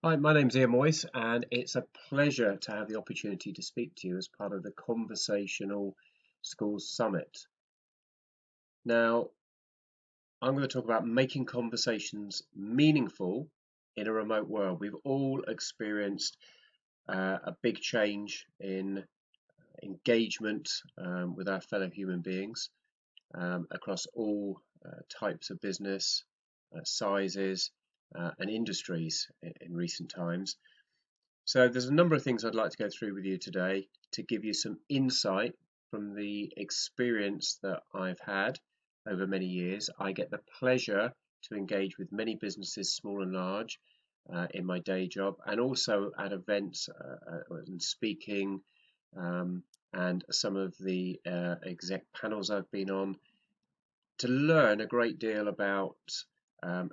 Hi, my name's Moyse, and it's a pleasure to have the opportunity to speak to you as part of the Conversational Schools Summit. Now, I'm going to talk about making conversations meaningful in a remote world. We've all experienced a big change in engagement with our fellow human beings across all types of business, sizes, and industries in recent times. So there's a number of things I'd like to go through with you today to give you some insight from the experience that I've had over many years. I get the pleasure to engage with many businesses, small and large, in my day job, and also at events and speaking, and some of the exec panels I've been on to learn a great deal about um,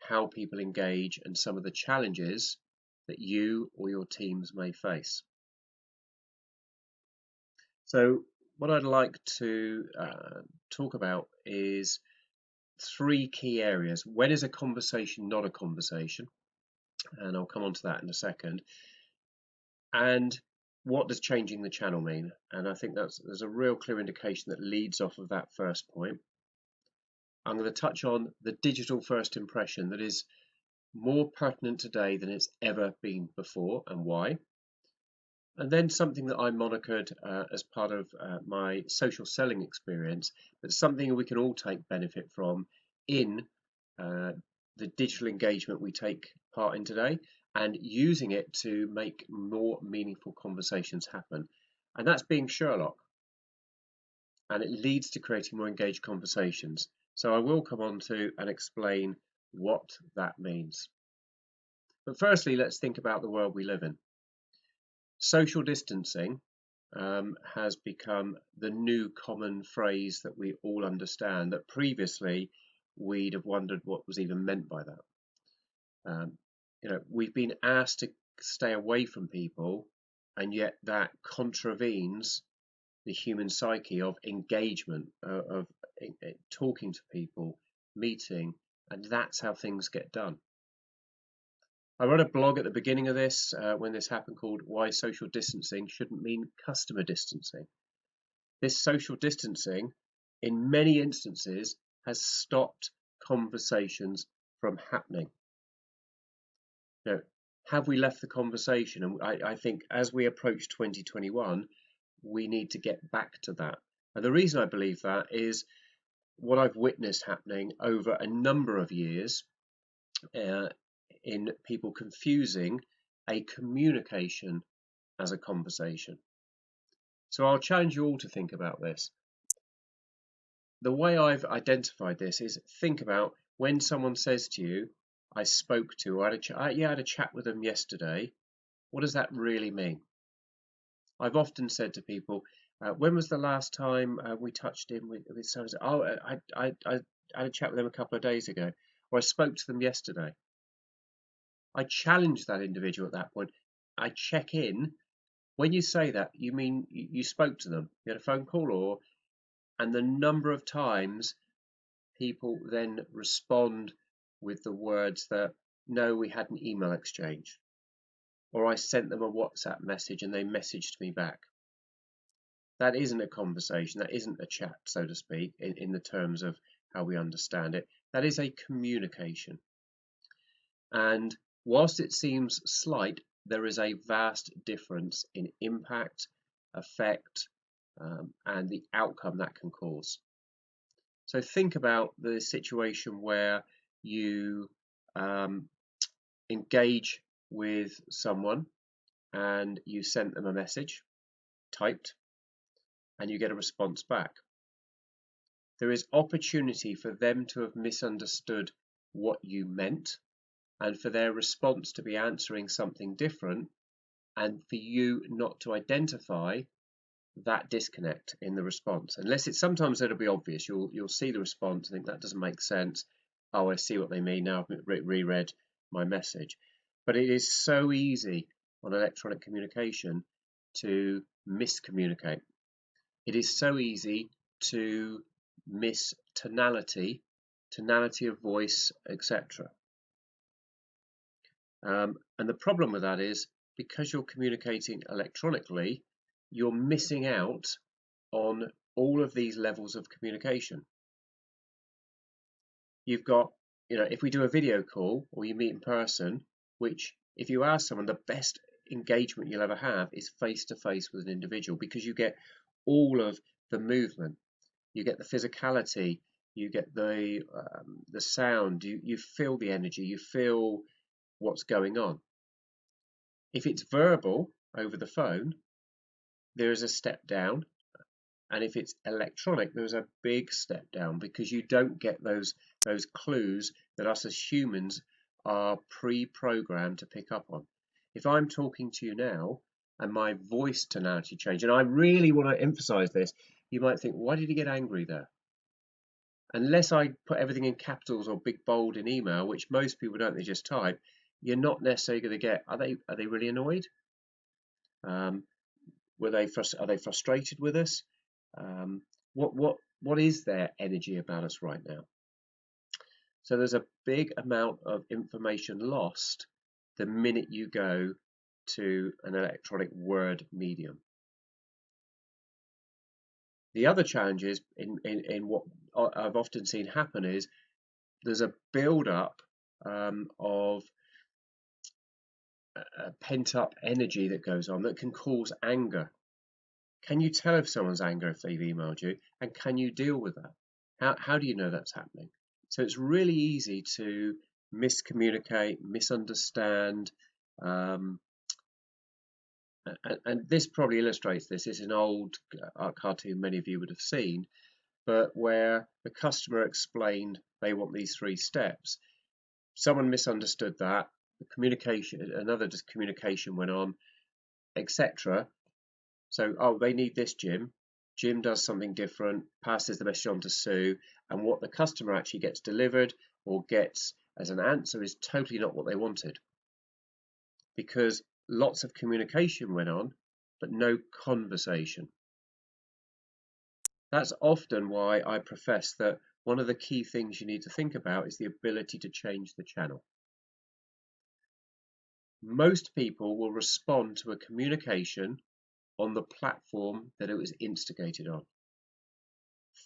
how people engage and some of the challenges that you or your teams may face. So what I'd like to talk about is three key areas. When is a conversation not a conversation? And I'll come on to that in a second. And what does changing the channel mean? And I think there's a real clear indication that leads off of that first point. I'm going to touch on the digital first impression that is more pertinent today than it's ever been before, and why. And then something that I monikered as part of my social selling experience, but something we can all take benefit from in uh, the digital engagement we take part in today, and using it to make more meaningful conversations happen. And that's being Sherlock. And it leads to creating more engaged conversations. So I will come on to and explain what that means. But firstly, let's think about the world we live in. Social distancing has become the new common phrase that we all understand, that previously we'd have wondered what was even meant by that. We've been asked to stay away from people, and yet that contravenes the human psyche of engagement, of talking to people, meeting, and that's how things get done. I wrote a blog at the beginning of this when this happened called Why Social Distancing Shouldn't Mean Customer Distancing. This social distancing, in many instances, has stopped conversations from happening. Now, have we left the conversation? And I think as we approach 2021, we need to get back to that. And the reason I believe that is what I've witnessed happening over a number of years in people confusing a communication as a conversation. So I'll challenge you all to think about this. The way I've identified this is think about when someone says to you, I spoke to, I had a chat with them yesterday. What does that really mean? I've often said to people, when was the last time we touched in with so and so? Oh, I had a chat with them a couple of days ago, or I spoke to them yesterday. I challenge that individual at that point. I check in. When you say that, you mean you spoke to them, you had a phone call, and the number of times people then respond with the words that, no, we had an email exchange, or I sent them a WhatsApp message and they messaged me back. That isn't a conversation, that isn't a chat, so to speak, in the terms of how we understand it. That is a communication. And whilst it seems slight, there is a vast difference in impact, effect, and the outcome that can cause. So think about the situation where you engage with someone and you sent them a message, typed, and you get a response back. There is opportunity for them to have misunderstood what you meant, and for their response to be answering something different, and for you not to identify that disconnect in the response. Unless it's sometimes it'll be obvious. You'll see the response and think that doesn't make sense. Oh, I see what they mean now. I've reread my message. But it is so easy on electronic communication to miscommunicate. It is so easy to miss tonality of voice, etc. And the problem with that is because you're communicating electronically, you're missing out on all of these levels of communication. You've got, if we do a video call or you meet in person, which if you ask someone, the best engagement you'll ever have is face to face with an individual, because you get all of the movement, you get the physicality, you get the sound, you feel the energy, you feel what's going on. If it's verbal over the phone, there is a step down, and if it's electronic, there's a big step down, because you don't get those clues that us as humans are pre-programmed to pick up on. If I'm talking to you now and my voice tonality change, and I really want to emphasize this, you might think, why did he get angry there? Unless I put everything in capitals or big bold in email, which most people don't, they just type, you're not necessarily going to get, are they really annoyed? Are they frustrated with us? What is their energy about us right now? So there's a big amount of information lost the minute you go to an electronic word medium. The other challenges in what I've often seen happen is there's a build-up of pent-up energy that goes on that can cause anger. Can you tell if someone's angry if they've emailed you, and can you deal with that? How do you know that's happening? So it's really easy to miscommunicate, misunderstand, and this probably illustrates this. It's an old cartoon many of you would have seen, but where the customer explained they want these 3 steps. Someone misunderstood that, another communication went on, etc. So, they need this, Jim. Jim does something different, passes the message on to Sue, and what the customer actually gets delivered or gets as an answer is totally not what they wanted, because lots of communication went on, but no conversation. That's often why I profess that one of the key things you need to think about is the ability to change the channel. Most people will respond to a communication on the platform that it was instigated on.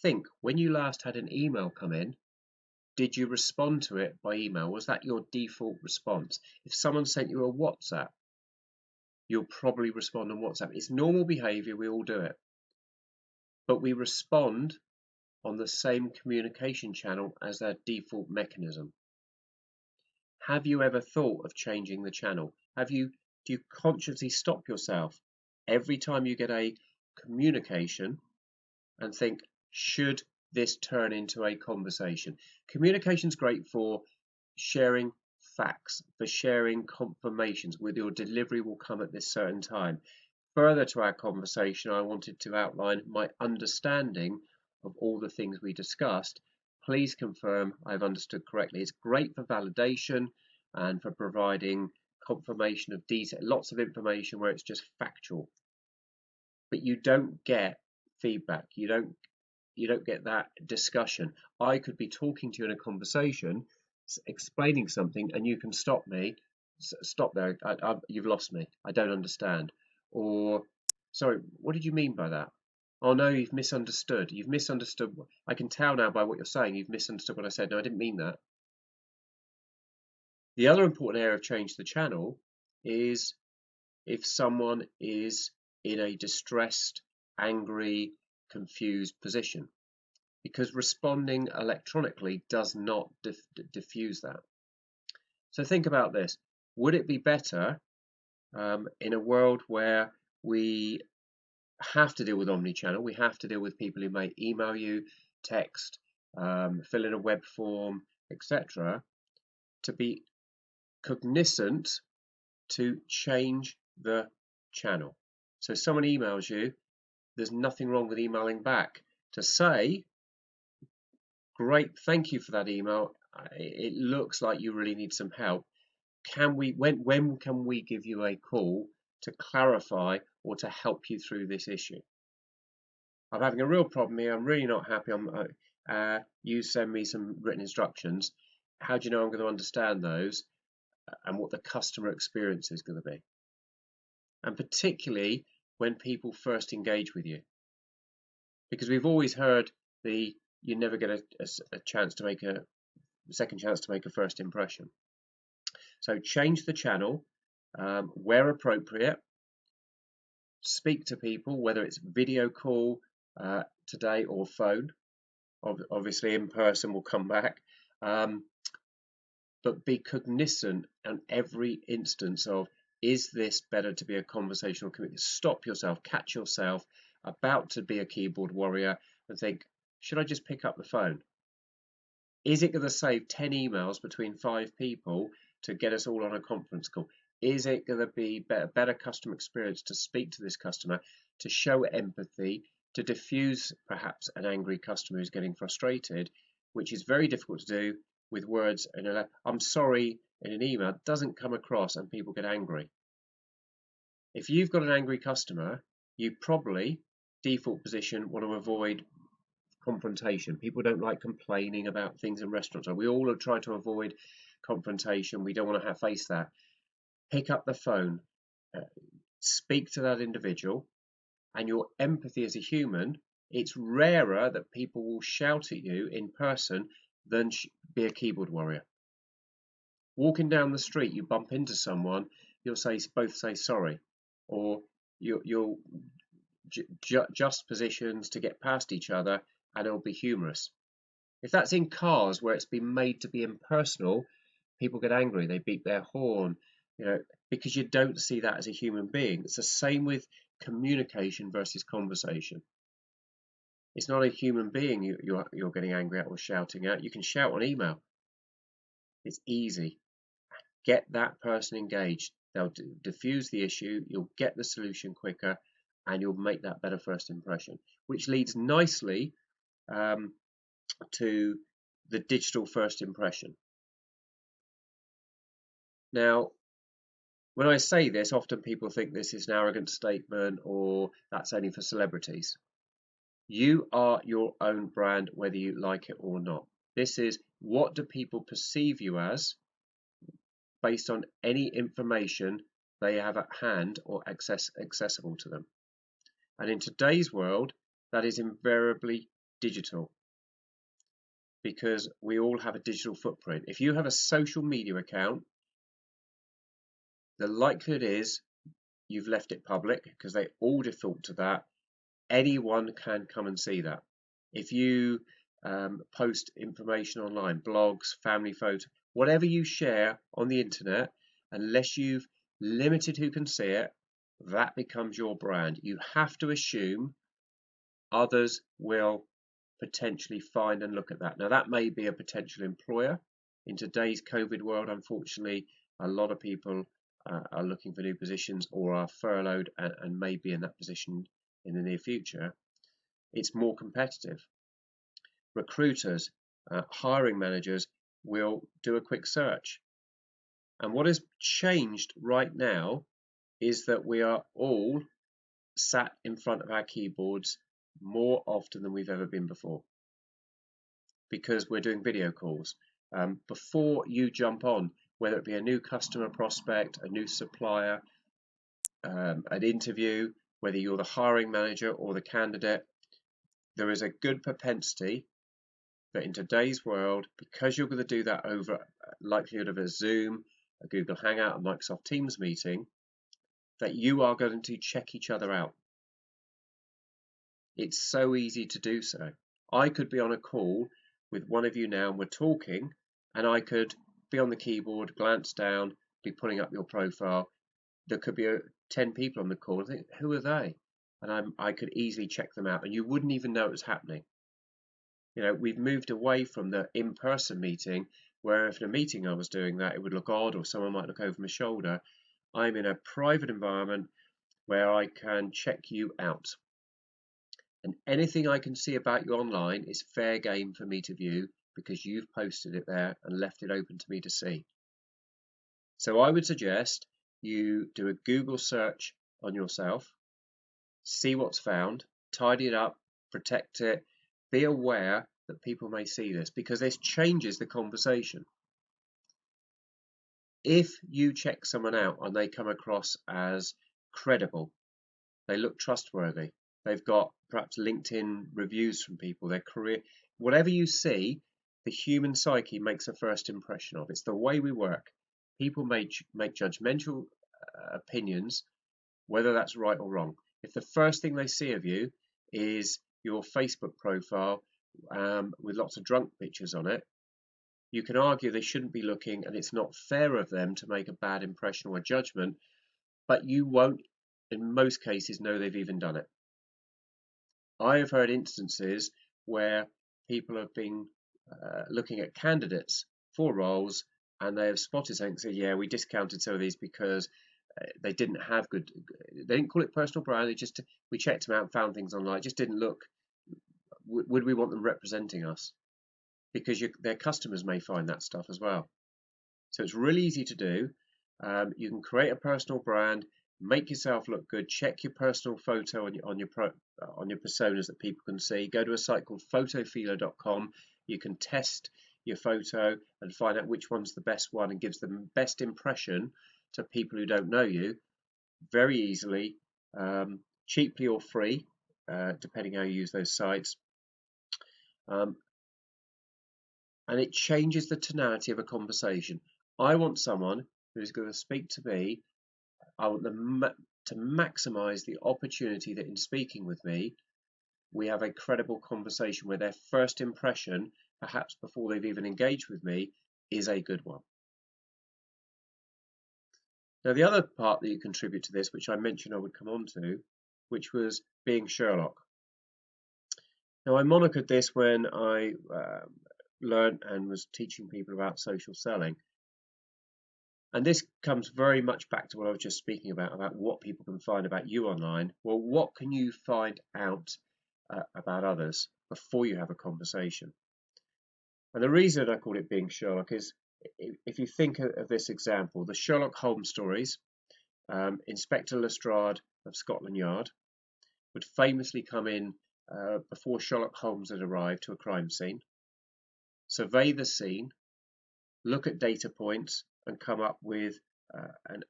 Think, when you last had an email come in, did you respond to it by email? Was that your default response? If someone sent you a WhatsApp, you'll probably respond on WhatsApp. It's normal behavior, we all do it. But we respond on the same communication channel as their default mechanism. Have you ever thought of changing the channel? Do you consciously stop yourself every time you get a communication and think, should this turn into a conversation? Communication's great for sharing facts, for sharing confirmations with your delivery will come at this certain time. Further to our conversation, I wanted to outline my understanding of all the things we discussed. Please confirm I've understood correctly. It's great for validation and for providing confirmation of detail, lots of information where it's just factual. But you don't get feedback. You don't get that discussion. I could be talking to you in a conversation, explaining something, and you can stop me. Stop there. You've lost me. I don't understand. Or, sorry, what did you mean by that? Oh no, you've misunderstood. You've misunderstood. I can tell now by what you're saying. You've misunderstood what I said. No, I didn't mean that. The other important area of change the channel is if someone is in a distressed, angry, confused position, because responding electronically does not diffuse that. So think about this. Would it be better in a world where we have to deal with omnichannel, we have to deal with people who may email you, text, fill in a web form, etc., to be cognizant to change the channel? So someone emails you, there's nothing wrong with emailing back to say, great, thank you for that email. It looks like you really need some help. When can we give you a call to clarify or to help you through this issue? I'm having a real problem here. I'm really not happy. You send me some written instructions. How do you know I'm going to understand those? and what the customer experience is going to be. And particularly when people first engage with you. Because we've always heard you never get a chance to make a second chance to make a first impression. So change the channel where appropriate. Speak to people, whether it's video call today or phone. Obviously, in person will come back. But be cognizant on every instance of, is this better to be a conversational community? Stop yourself, catch yourself about to be a keyboard warrior and think, should I just pick up the phone? Is it going to save 10 emails between 5 people to get us all on a conference call? Is it going to be better customer experience to speak to this customer, to show empathy, to diffuse perhaps an angry customer who's getting frustrated, which is very difficult to do with words and I'm sorry in an email. It doesn't come across and people get angry. If you've got an angry customer, you probably, default position, want to avoid confrontation. People don't like complaining about things in restaurants. We all try to avoid confrontation. We don't want to face that. Pick up the phone, speak to that individual, and your empathy as a human. It's rarer that people will shout at you in person than be a keyboard warrior. Walking down the street, you bump into someone, you'll both say sorry, or you'll just positions to get past each other, and it'll be humorous. If that's in cars where it's been made to be impersonal, people get angry, they beat their horn, because you don't see that as a human being. It's the same with communication versus conversation. It's not a human being you're getting angry at or shouting at. You can shout on email. It's easy. Get that person engaged. They'll diffuse the issue, you'll get the solution quicker, and you'll make that better first impression, which leads nicely to the digital first impression. Now, when I say this, often people think this is an arrogant statement or that's only for celebrities. You are your own brand, whether you like it or not. This is, what do people perceive you as based on any information they have at hand or accessible to them. And in today's world, that is invariably digital, because we all have a digital footprint. If you have a social media account, the likelihood is you've left it public, because they all default to that. Anyone can come and see that. If you post information online, blogs, family photos, whatever you share on the internet, unless you've limited who can see it, that becomes your brand. You have to assume others will potentially find and look at that. Now, that may be a potential employer. In today's COVID world, unfortunately, a lot of people are looking for new positions or are furloughed and may be in that position in the near future. It's more competitive. Recruiters, hiring managers will do a quick search. And what has changed right now is that we are all sat in front of our keyboards more often than we've ever been before, because we're doing video calls. Before you jump on, whether it be a new customer prospect, a new supplier, an interview, whether you're the hiring manager or the candidate, there is a good propensity that in today's world, because you're going to do that over likelihood of a Zoom, a Google Hangout, a Microsoft Teams meeting, that you are going to check each other out. It's so easy to do so. I could be on a call with one of you now and we're talking, and I could be on the keyboard, glance down, be pulling up your profile. There could be 10 people on the call. I think, who are they? And I could easily check them out, and you wouldn't even know it was happening. We've moved away from the in-person meeting, where if in a meeting I was doing that, it would look odd or someone might look over my shoulder. I'm in a private environment where I can check you out. And anything I can see about you online is fair game for me to view, because you've posted it there and left it open to me to see. So I would suggest you do a Google search on yourself, see what's found, tidy it up, protect it, be aware that people may see this, because this changes the conversation. If you check someone out and they come across as credible, they look trustworthy, they've got perhaps LinkedIn reviews from people, their career, whatever you see, the human psyche makes a first impression of. It's the way we work. People make judgmental opinions, whether that's right or wrong. If the first thing they see of you is your Facebook profile with lots of drunk pictures on it, you can argue they shouldn't be looking, and it's not fair of them to make a bad impression or a judgment, but you won't, in most cases, know they've even done it. I have heard instances where people have been looking at candidates for roles, and they have spotted something and said, yeah, we discounted some of these because they didn't have good, they didn't call it personal brand, we checked them out and found things online, it just didn't look, would we want them representing us? Because their customers may find that stuff as well. So it's really easy to do. You can create a personal brand, make yourself look good, check your personal photo on your personas that people can see. Go to a site called photofeeler.com. You can test your photo and find out which one's the best one and gives the best impression to people who don't know you very easily, cheaply or free, depending how you use those sites. And it changes the tonality of a conversation. I want someone who's going to speak to me. I want them to maximize the opportunity that in speaking with me, we have a credible conversation where their first impression, perhaps before they've even engaged with me, is a good one. Now, the other part that you contribute to this, which I mentioned I would come on to, which was being Sherlock. Now, I monikered this when I learned and was teaching people about social selling. And this comes very much back to what I was just speaking about what people can find about you online. Well, what can you find out about others before you have a conversation? And the reason I call it being Sherlock is, if you think of this example, the Sherlock Holmes stories, Inspector Lestrade of Scotland Yard would famously come in before Sherlock Holmes had arrived to a crime scene, survey the scene, look at data points, and come up with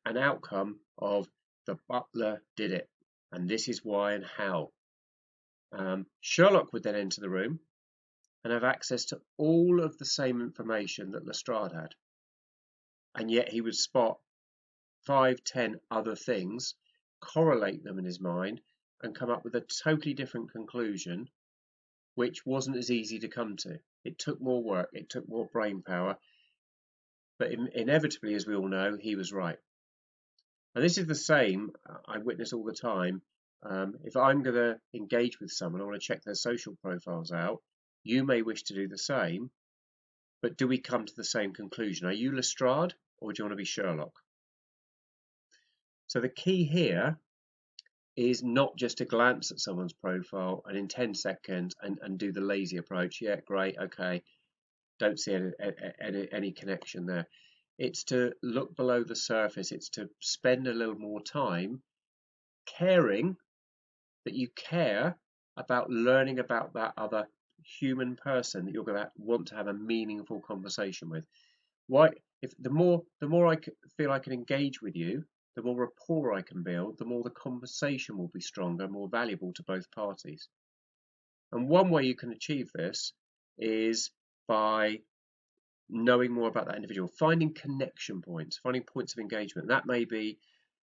an outcome of the butler did it, and this is why and how. Sherlock would then enter the room and have access to all of the same information that Lestrade had, and yet he would spot 5, 10 other things, correlate them in his mind, and come up with a totally different conclusion, which wasn't as easy to come to. It took more work, it took more brain power, but inevitably, as we all know, he was right. And this is the same I witness all the time. If I'm going to engage with someone, I want to check their social profiles out. You may wish to do the same, but do we come to the same conclusion? Are you Lestrade, or do you want to be Sherlock? So the key here is not just to glance at someone's profile and in 10 seconds and do the lazy approach. Yeah, great, okay. Don't see any connection there. It's to look below the surface. It's to spend a little more time caring that you care about learning about that other human person that you're going to want to have a meaningful conversation with. Why? If the more I feel I can engage with you, the more rapport I can build, the more the conversation will be stronger, more valuable to both parties. And one way you can achieve this is by knowing more about that individual, finding connection points, finding points of engagement. That may be,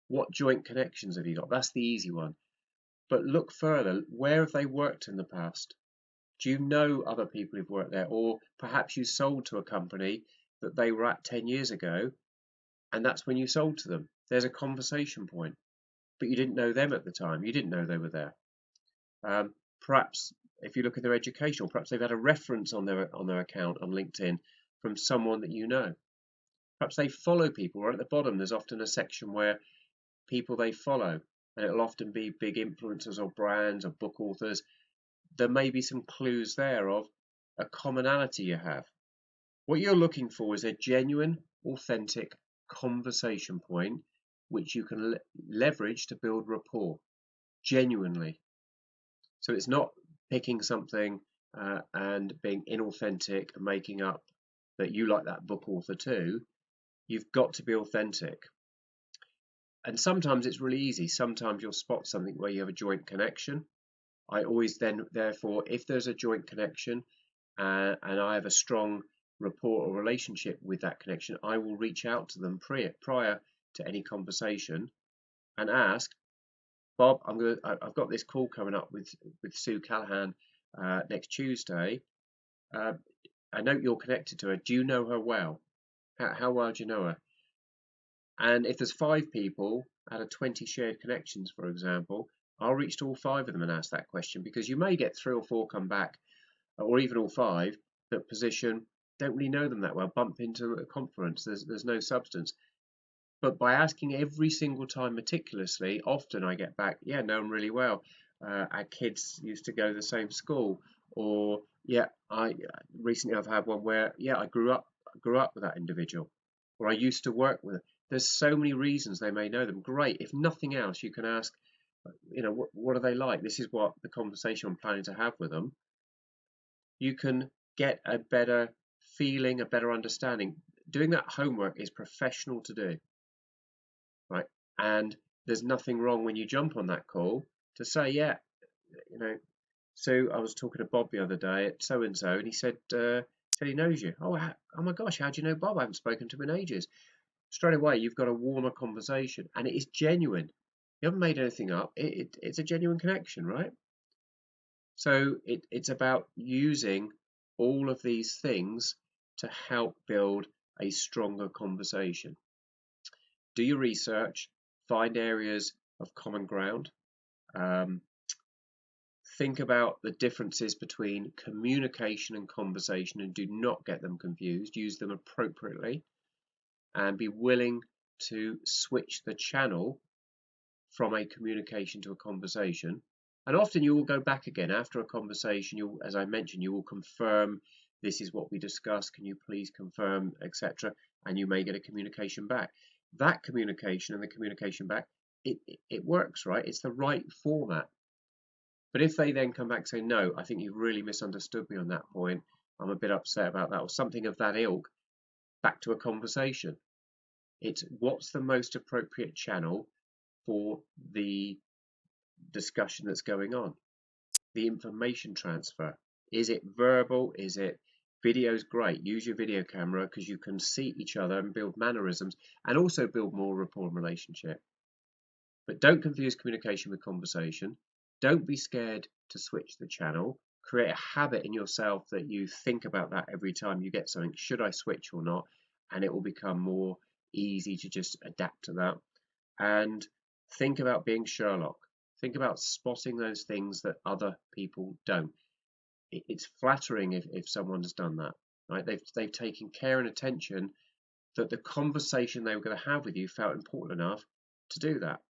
what joint connections have you got? That's the easy one. But look further. Where have they worked in the past? Do you know other people who've worked there? Or perhaps you sold to a company that they were at 10 years ago, and that's when you sold to them. There's a conversation point, but you didn't know them at the time. You didn't know they were there. Perhaps if you look at their education, perhaps they've had a reference on their account on LinkedIn from someone that you know. Perhaps they follow people. Right at the bottom, there's often a section where people they follow, and it'll often be big influencers or brands or book authors. There may be some clues there of a commonality you have. What you're looking for is a genuine, authentic conversation point which you can leverage to build rapport, genuinely. So it's not picking something and being inauthentic and making up that you like that book author too. You've got to be authentic. And sometimes it's really easy. Sometimes you'll spot something where you have a joint connection. I always then, therefore, if there's a joint connection and I have a strong rapport or relationship with that connection, I will reach out to them prior to any conversation and ask, Bob, I've got this call coming up with Sue Callahan next Tuesday. I know you're connected to her. Do you know her well? How well do you know her? And if there's 5 people out of 20 shared connections, for example, I'll reach to all 5 of them and ask that question, because you may get 3 or 4 come back, or even all 5, that position don't really know them that well, bump into a conference, there's no substance. But by asking every single time meticulously, often I get back, yeah, know them really well. Our kids used to go to the same school, or yeah, recently I've had one where, yeah, I grew up with that individual, or I used to work with them. There's so many reasons they may know them. Great. If nothing else, you can ask, what are they like? This is what the conversation I'm planning to have with them. You can get a better feeling, a better understanding. Doing that homework is professional to do, right? And there's nothing wrong when you jump on that call to say, yeah, so I was talking to Bob the other day at so and so, and he said he knows you. Oh my gosh, how do you know Bob? I haven't spoken to him in ages. Straight away, you've got a warmer conversation, and it is genuine. You haven't made anything up. It's a genuine connection, right? So it's about using all of these things to help build a stronger conversation. Do your research, find areas of common ground. Think about the differences between communication and conversation, and do not get them confused. Use them appropriately, and be willing to switch the channel from a communication to a conversation. And often you will go back again after a conversation. As I mentioned, you will confirm, this is what we discussed, can you please confirm, etc. And you may get a communication back. That communication and the communication back, it works, right? It's the right format. But if they then come back and say, no, I think you've really misunderstood me on that point, I'm a bit upset about that, or something of that ilk, back to a conversation. It's what's the most appropriate channel for the discussion that's going on. The information transfer. Is it verbal? Is it video's great? Use your video camera because you can see each other and build mannerisms and also build more rapport and relationship. But don't confuse communication with conversation. Don't be scared to switch the channel. Create a habit in yourself that you think about that every time you get something. Should I switch or not? And it will become more easy to just adapt to that. And think about being Sherlock. Think about spotting those things that other people don't. It's flattering if someone's done that, right? They've taken care and attention that the conversation they were going to have with you felt important enough to do that.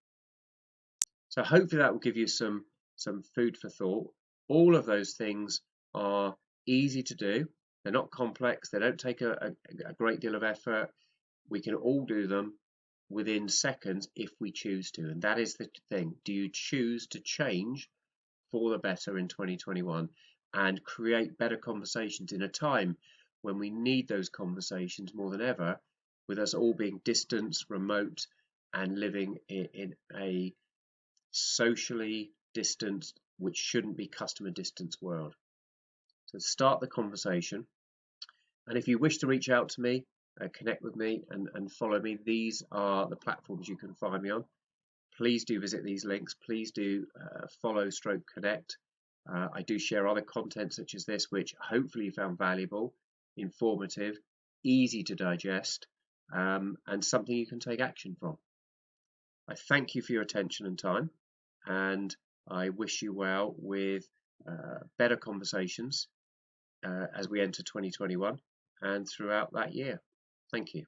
So hopefully that will give you some food for thought. All of those things are easy to do. They're not complex. They don't take a great deal of effort. We can all do them within seconds if we choose to. And that is the thing. Do you choose to change for the better in 2021 and create better conversations in a time when we need those conversations more than ever, with us all being distant, remote, and living in a socially distanced, which shouldn't be customer distance world. So start the conversation. And if you wish to reach out to me, connect with me and follow me, these are the platforms you can find me on. Please do visit these links. Please do follow / connect. I do share other content such as this, which hopefully you found valuable, informative, easy to digest, and something you can take action from. I thank you for your attention and time, and I wish you well with better conversations as we enter 2021 and throughout that year. Thank you.